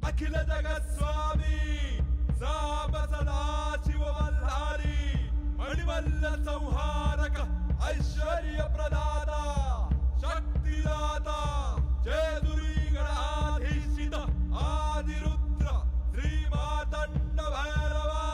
अखिल जगत स्वामी साब सदा शिव मल्हारी मणिमल्ल संहारक ऐश्वर्य प्रदाता शक्तिदाता जय दुरी गणाधीशित आदिरुद्र श्री मातंड भैरवा।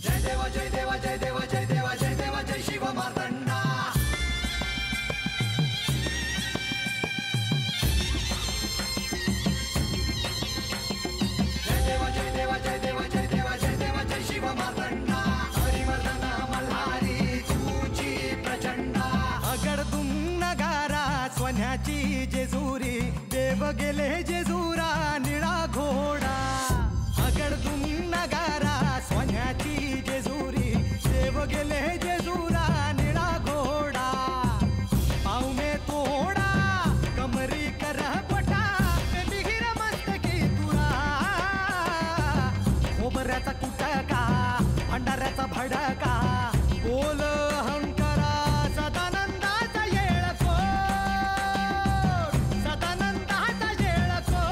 जय देवा जय देवा जय देवा जय देवा जय देवा जय शिव मातंडा। जय देवा जय देवा जय देवा जय देवा जय देवा जय शिव मातंडा। हरिवर्धन मल्हारी तुझी प्रचंडा। अगडदुम नगारा सोन्याची जेजुरी देव गेले जेजुरा निळा घोडा। अगडदुम नगारा सोन्याची जेजुरी देव गेले जेजुरा निळा घोडा। पावमे तोडा कमरी कर पटा मिहिर मस्तकी तुरा। खोबऱ्याचा कुटका भंडाऱ्याचा भडका बोल अहंकारा सदानंदाचा येळकोट। सदानंदाचा येळकोट।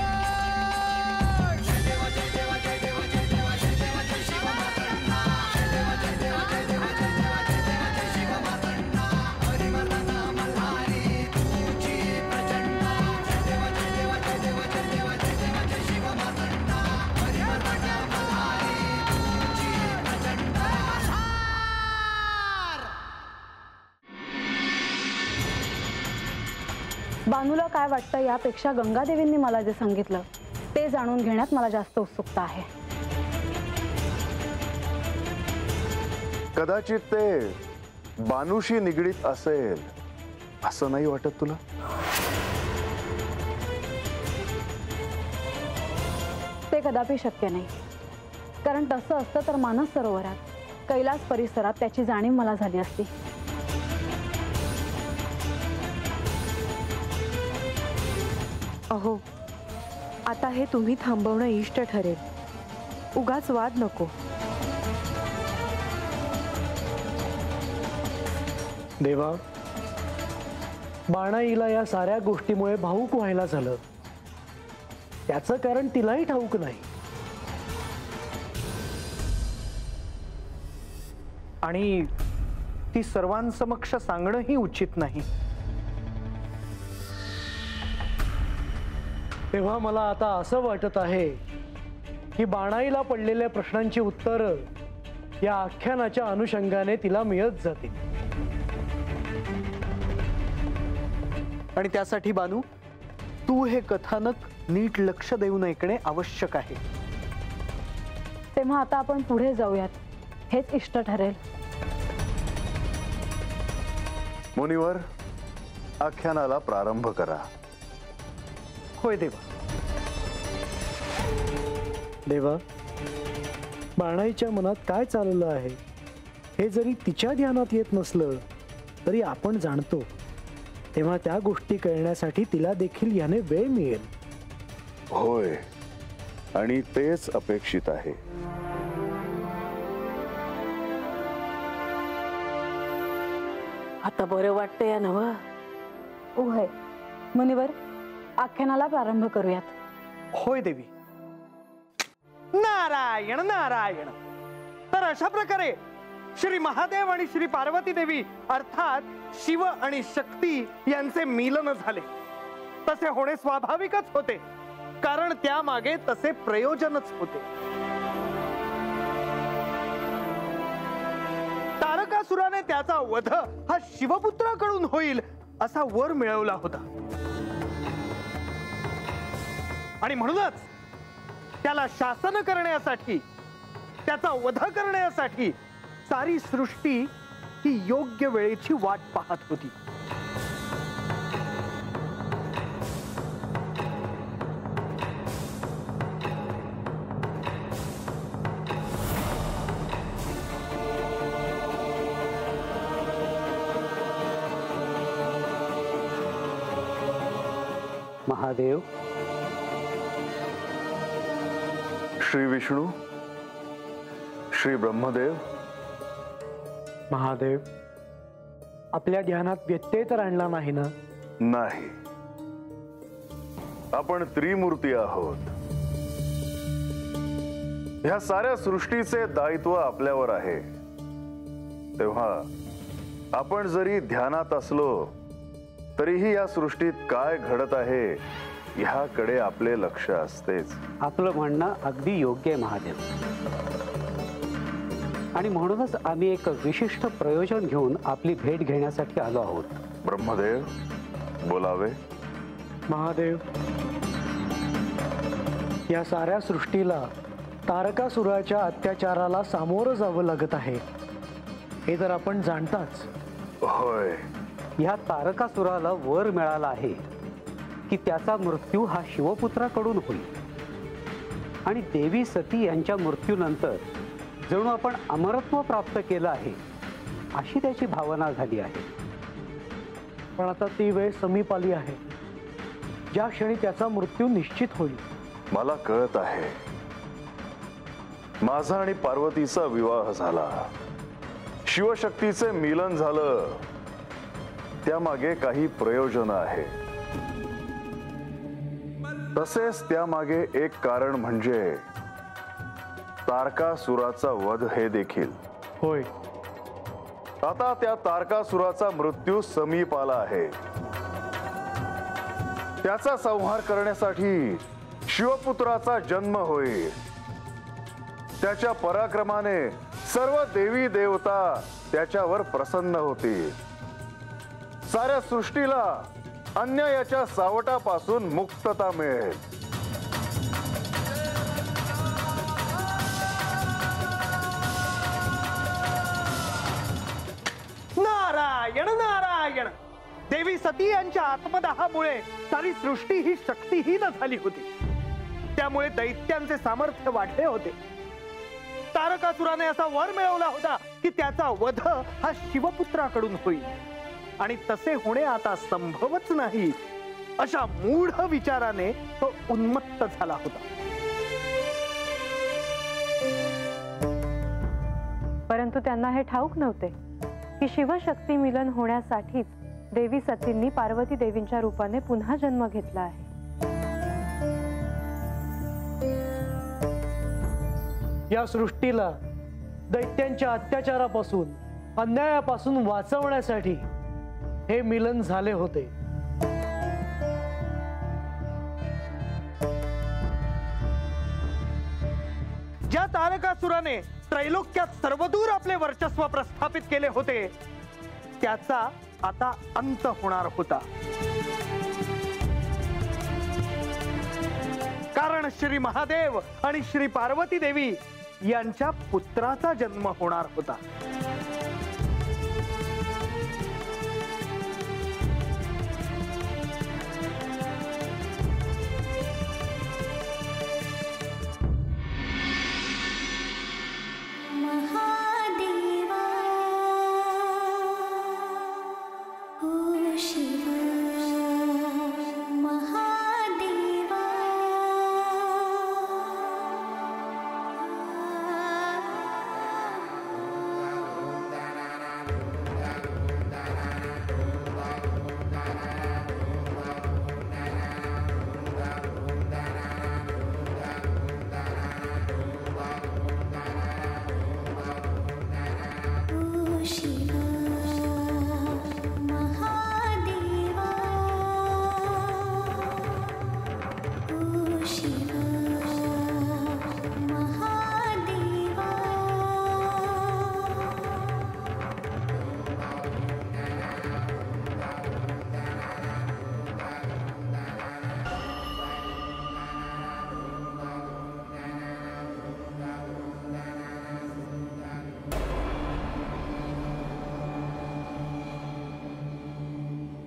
जय देवा जय देवा जय देवा जय देवा जय देवा जय शिव मातंडा। जय देवा जय देवा जय देवा जय देवा जय देवा जय शिव मातंडा। हरिवर्धन मल्हारी तुझी प्रचंडा। जय देवा जय देवा जय देवा जय देवा जय देवा जय शिव मातंडा। हरिवर्धन मल्हारी तुझी प्रचंडा। बानूला काय वाटतं यापेक्षा गंगादेवींनी मला जे सांगितलं ते जाणून घेण्यात मला जास्त उत्सुकता आहे। कदाचित ते बानूशी निगडीत असेल असं नाही वाटत तुला? ते कदापि शक्य नाही, कारण तसं असतं तर मानस सरोवरात कैलास परिसरात त्याची जाणीव मला झाली असती। अहो आता हे तुम्ही थांबवणं इष्ट ठरेल, उगाच वाद नको। देवा, बाणाईला या साऱ्या गोष्टीमुळे भावूक व्हायला झालं, त्याचं कारण तिलाही ठाऊक नाही। आणि ती सर्वांसमक्ष सांगणंही उचित नाही। तेव्हा मला आता असं वाटत आहे की बाणाईला पडलेल्या प्रश्नांची उत्तरं या आख्यानाच्या अनुषंगाने तिला मिळत जातील। आणि त्यासाठी बानू, तू हे कथानक नीट लक्ष देऊन ऐकणे आवश्यक आहे। तेव्हा आता आपण पुढे जाऊयात, हेच इष्ट ठरेल। मुनिवर, आख्यानाला प्रारंभ करा। होय देवा। देवा, बाणाईच्या मनात काय चाललं आहे हे जरी तिच्या ध्यानात येत नसलं तरी आपण जाणतो। तेव्हा त्या गोष्टी कळण्यासाठी तिला देखील याने वेळ मिळेल। होय, आणि तेच अपेक्षित आहे। आता बरं वाटतं या नव? होय मुनिवर, आख्यानाला प्रारंभ करूयात। होय देवी। नारायण नारायण। तर अशा प्रकारे श्री महादेव आणि श्री पार्वती देवी अर्थात शिव आणि शक्ती यांचे मिलन झाले। तसे होणे स्वाभाविकच होते, कारण त्यामागे तसे प्रयोजनच होते। तारकासुराने त्याचा वध हा शिवपुत्राकडून होईल असा वर मिळवला होता, आणि म्हणूनच त्याला शासन करण्यासाठी, त्याचा वध करण्यासाठी सारी सृष्टी ही योग्य वेळेची वाट पाहत होती। महादेव, श्री विष्णू, श्री ब्रह्मदेव। महादेव, आपल्या ध्यानात व्यत्यय तर आणला नाही ना? नाही, आपण त्रिमूर्ती आहोत. ह्या साऱ्या सृष्टीचे दायित्व आपल्यावर आहे. तेव्हा आपण जरी ध्यानात असलो तरीही या सृष्टीत काय घडत आहे ह्याकडे आपले लक्ष असतेच. आपलं म्हणणं अगदी योग्य आहे महादेव. आणि म्हणूनच आम्ही एक विशिष्ट प्रयोजन घेऊन आपली भेट घेण्यासाठी आलो आहोत. ब्रह्मदेव बोलावे. महादेव, या साऱ्या सृष्टीला तारकासुराच्या अत्याचाराला सामोरं जावं लागत आहे, हे तर आपण जाणताच. होय, ह्या तारकासुराला वर मिळाला आहे की त्याचा मृत्यू हा शिवपुत्राकडून होईल. आणि देवी सती यांच्या मृत्यूनंतर जणू आपण अमरत्व प्राप्त केलं आहे अशी त्याची भावना झाली आहे. पण आता ती वेळ समीप आली आहे, ज्या क्षणी त्याचा मृत्यू निश्चित होईल. मला कळत आहे. माझा आणि पार्वतीचा विवाह झाला, शिवशक्तीचे मिलन झालं, त्यामागे काही प्रयोजन आहे. तसेच त्यामागे एक कारण म्हणजे तारकासुराचा वध हे देखील. होय, आता त्या तारकासुराचा मृत्यू समीप आला आहे. त्याचा संहार करण्यासाठी शिवपुत्राचा जन्म होईल. त्याच्या पराक्रमाने सर्व देवी देवता त्याच्यावर प्रसन्न होतील. साऱ्या सृष्टीला अन्यायाच्या सावटापासून मुक्तता मिळेल. नारायण नारायण. देवी सती यांच्या आत्मदाहामुळे सारी सृष्टी ही शक्तीहीन झाली होती. त्यामुळे दैत्यांचे सामर्थ्य वाढले होते. तारकासुराने असा वर मिळवला होता की त्याचा वध हा शिवपुत्राकडून होईल. आणि तसे होणे आता संभवच नाही अशा मूढ विचाराने तो उन्मत्त झाला होता. परंतु त्यांना हे ठाऊक नव्हते की शिवशक्ती मिलन होण्यासाठीच देवी सतींनी पार्वती देवींच्या रूपाने पुन्हा जन्म घेतला आहे. या सृष्टीला दैत्यांच्या अत्याचारापासून, अन्यायापासून वाचवण्यासाठी हे मिलन झाले होते. ज्या तारकासुराने त्रैलोक्यात सर्वदूर आपले वर्चस्व प्रस्थापित केले होते त्याचा आता अंत होणार होता. कारण श्री महादेव आणि श्री पार्वती देवी यांच्या पुत्राचा जन्म होणार होता.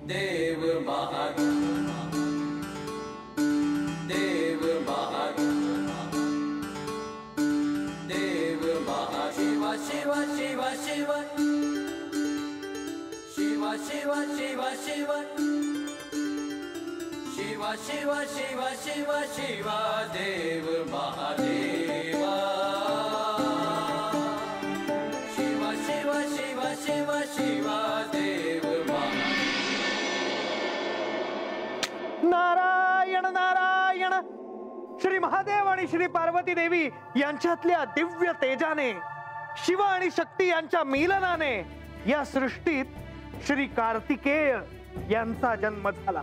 देव बहादुर, देव बहादुर, देव बहादुर. शिव शिव शिव शिव शिव शिव शिव शिव शिव शिव शिव शिव देव महादेवा. शिव शिव शिव शिव शिव देव महादेवा. नारायण नारायण. श्री महादेव आणि श्री पार्वती देवी यांच्यातल्या दिव्य तेजाने, शिव आणि शक्ती यांच्या मिलनाने या सृष्टीत श्री कार्तिकेय यांचा जन्म झाला.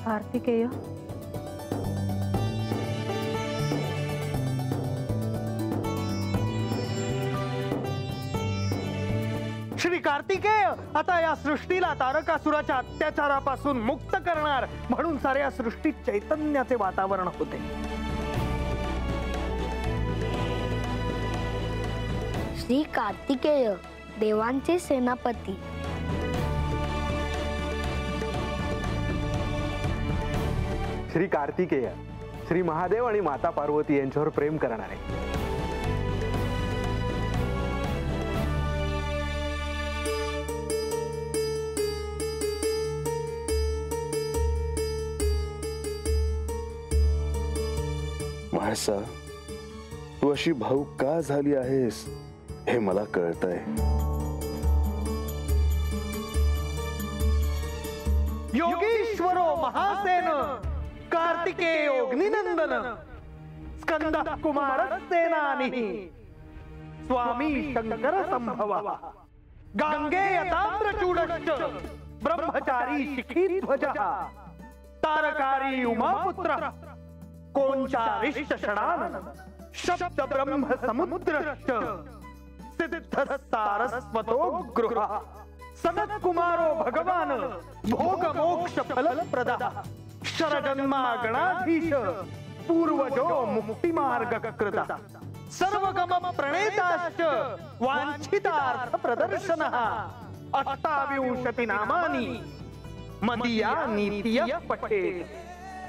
कार्तिकेय, श्री कार्तिकेय आता या सृष्टीला तारकासुराच्या अत्याचारापासून मुक्त करणार म्हणून साऱ्या सृष्टीत चैतन्याचे वातावरण होते. श्री कार्तिकेय देवांचे सेनापती. श्री कार्तिकेय श्री महादेव आणि माता पार्वती यांच्यावर प्रेम करणारे. म्हाळसा, तू अशी भावूक का झाली आहेस हे मला कळतंय. योगीश्वरो महासेन कार्तिकेयोऽग्निनंदन स्कंद कुमार सेनानी स्वामी शंकर संभव गांगेय ताम्रचूडश्च ब्रह्मचारी शिखीध्वजः तारकारी उमापुत्र कोंचारिश्च षडानन शब्द ब्रह्म समुद्रश्च सिद्धस्तारस्वतो गृहः सनत कुमारो भगवान भोग मोक्ष फलप्रदः शरजन्मा गणाधीश पूर्वजो मुक्ति मार्ग कृता सर्वगम प्रणेताश्च वांछितार्थ प्रदर्शनः अष्टाविंशति नामानि मदीया नीतियः पठेत्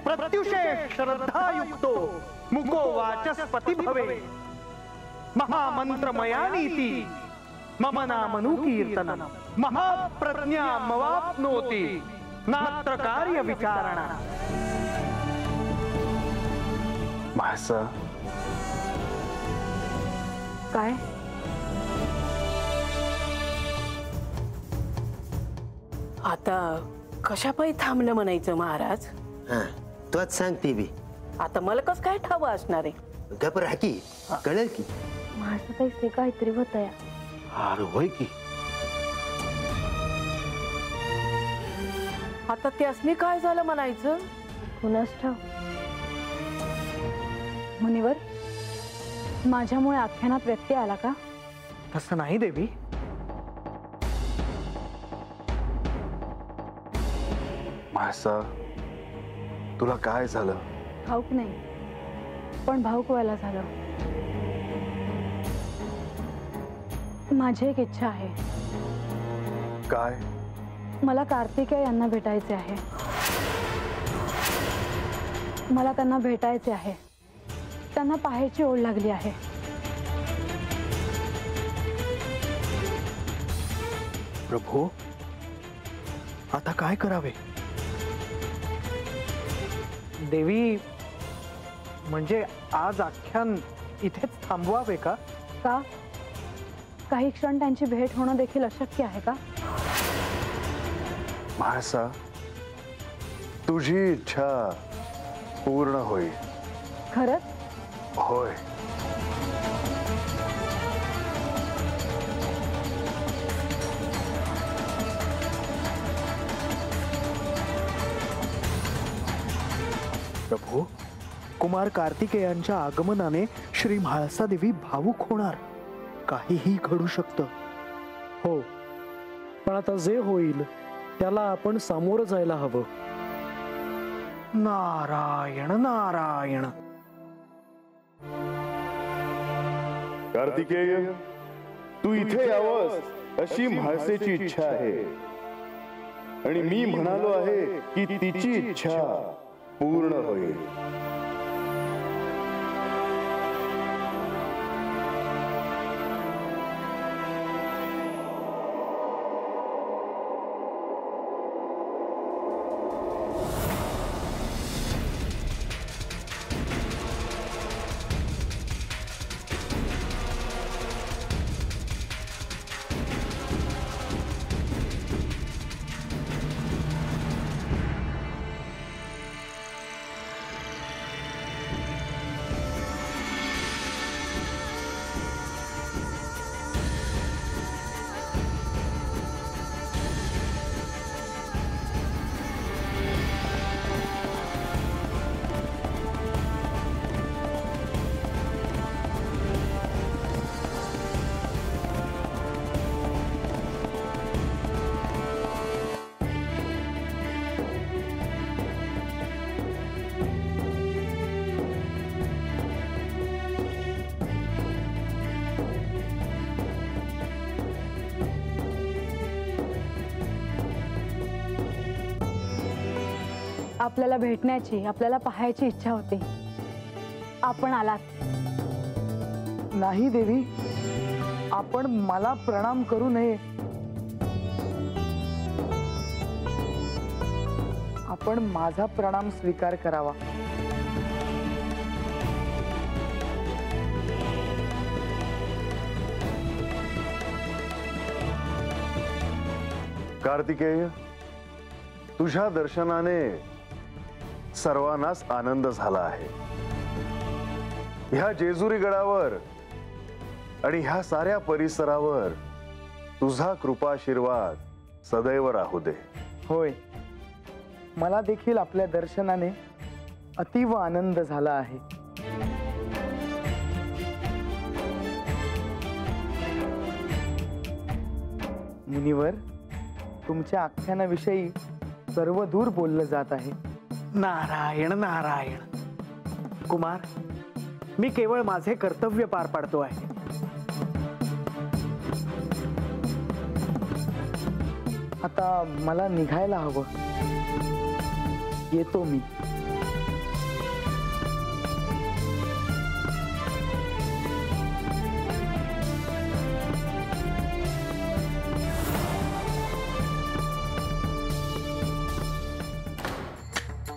प्रत्युषे श्रद्धायुक्तो मुको वाचस्पति भवे महामंत्रमयानीति मम नामनुकीर्तनम् महाप्रज्ञामवाप्नोति नात्र कार्य विचारणा. म्हाळसा, काय? आता कशापायी थांबलं म्हणायचं महाराज? तोच सांगते बी. आता मला कस काय ठावं असणार आहे? गप्प राहा की, कळेल की. माझं काही काहीतरी होत आहे. अरे होय की. आता त्यासनी काय झालं म्हणायचं? कुणास ठाव. मुनिवर, माझ्यामुळे आख्यानात व्यत्यय आला का? तसं नाही देवी. म्हाळसा, तुला काय झालं? ठाऊक नाही, पण भाऊक व्हायला झालं. माझी एक इच्छा आहे. काय? मला कार्तिकेय यांना भेटायचे आहे. मला त्यांना भेटायचे आहे. त्यांना पाहायची ओढ लागली आहे. प्रभू, आता काय करावे? देवी, म्हणजे आज आख्यान इथेच थांबवावे का? का? काही क्षण त्यांची भेट होणं देखील अशक्य आहे का? म्हाळसा, तुझी इच्छा पूर्ण होईल. खरंच? होय. प्रभू, कुमार कार्तिकेयांच्या आगमनाने श्री म्हाळसा देवी भावुक होणार. काहीही घडू शकतं. हो, पण आता जे होईल त्याला आपण सामोरं जायला हवं. नारायण नारायण. कार्तिकेय, तू इथे यावंस अशी म्हाळसेची इच्छा आहे आणि मी म्हणालो आहे की तिची इच्छा पूर्ण होईल. आपल्याला भेटण्याची, आपल्याला पाहायची इच्छा होती. आपण आलात. नाही देवी, आपण मला प्रणाम करू नये. आपण माझा प्रणाम स्वीकार करावा. कार्तिकेय, तुझ्या दर्शनाने सर्वांनाच आनंद झाला आहे. ह्या जेजुरी गडावर आणि ह्या साऱ्या परिसरावर तुझा कृपाशीर्वाद सदैव राहू दे. होय, मला देखील आपल्या दर्शनाने अतीव आनंद झाला आहे. मुनिवर, तुमच्या आख्यानाविषयी सर्व दूर बोललं जात आहे. नारायण नारायण. कुमार, मी केवळ माझे कर्तव्य पार पाडतो आहे. आता मला निघायला हवं. येतो मी.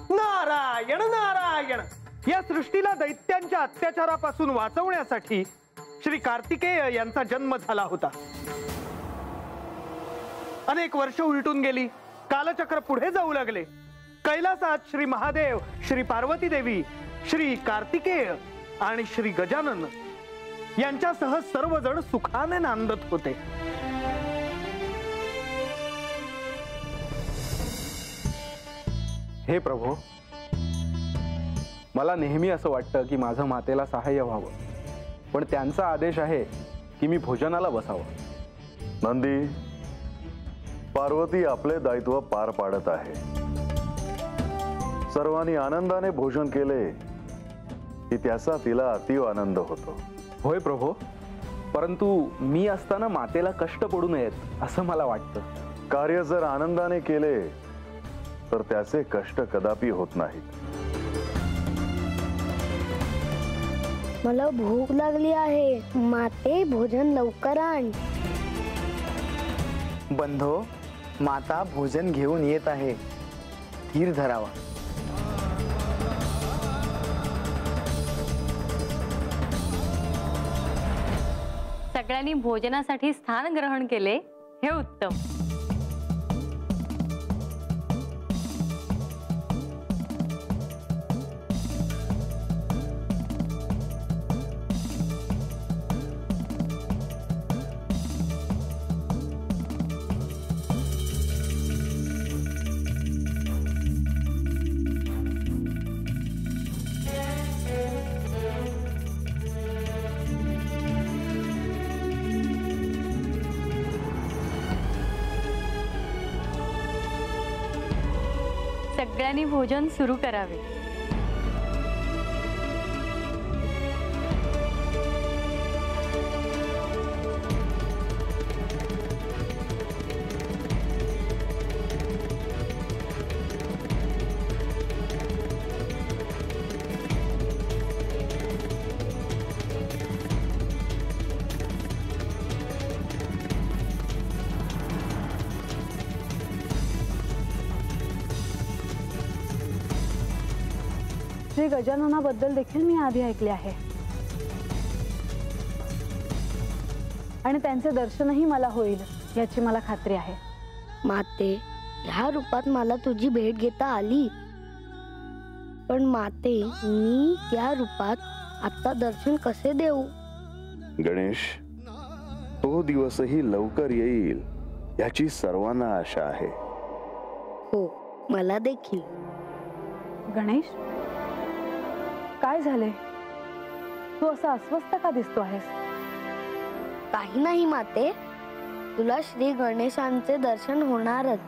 नारायण नारायण. या सृष्टीला दैत्यांच्या अत्याचारापासून वाचवण्यासाठी श्री कार्तिकेय यांचा जन्म झाला होता. अनेक वर्ष उलटून गेली. कालचक्र पुढे जाऊ लागले. कैलासात श्री महादेव, श्री पार्वती देवी, श्री कार्तिकेय आणि श्री गजानन यांच्यासह सर्वजण सुखाने नांदत होते. हे प्रभो, मला नेहमी असं वाटतं की माझं मातेला सहाय्य व्हावं, पण त्यांचा आदेश आहे की मी भोजनाला बसावं. नंदी, पार्वती आपले दायित्व पार पाडत आहे. सर्वांनी आनंदाने भोजन केले की त्याचा तिला अतीव आनंद होतो. होय प्रभो, परंतु मी असताना मातेला कष्ट पडू नयेत असं मला वाटतं. कार्य जर आनंदाने केले तर त्याचे कष्ट कदापि होत नाहीत. मला भूक लागली आहे. माते, भोजन लवकर आण. बंधो, माता भोजन घेऊन येत आहे. धीर धरावा. सगळ्यांनी भोजनासाठी स्थान ग्रहण केले, हे उत्तम. सगळ्यांनी भोजन सुरू करावे. श्री गजाननाबद्दल देखील मी आधी ऐकले आहे आणि त्यांचे दर्शनही मला होईल याची मला खात्री आहे. माते, ह्या रूपात मला तुझी भेट घेता आली, पण माते, मी त्या रूपात आता दर्शन कसे देऊ? गणेश, तो दिवसही लवकर येईल याची सर्वांना आशा आहे. हो, मला देखील. गणेश, काय झाले? तू असा अस्वस्थ का दिसतो आहेस? काही नाही माते, तुला श्री गणेशांचे दर्शन होणारच.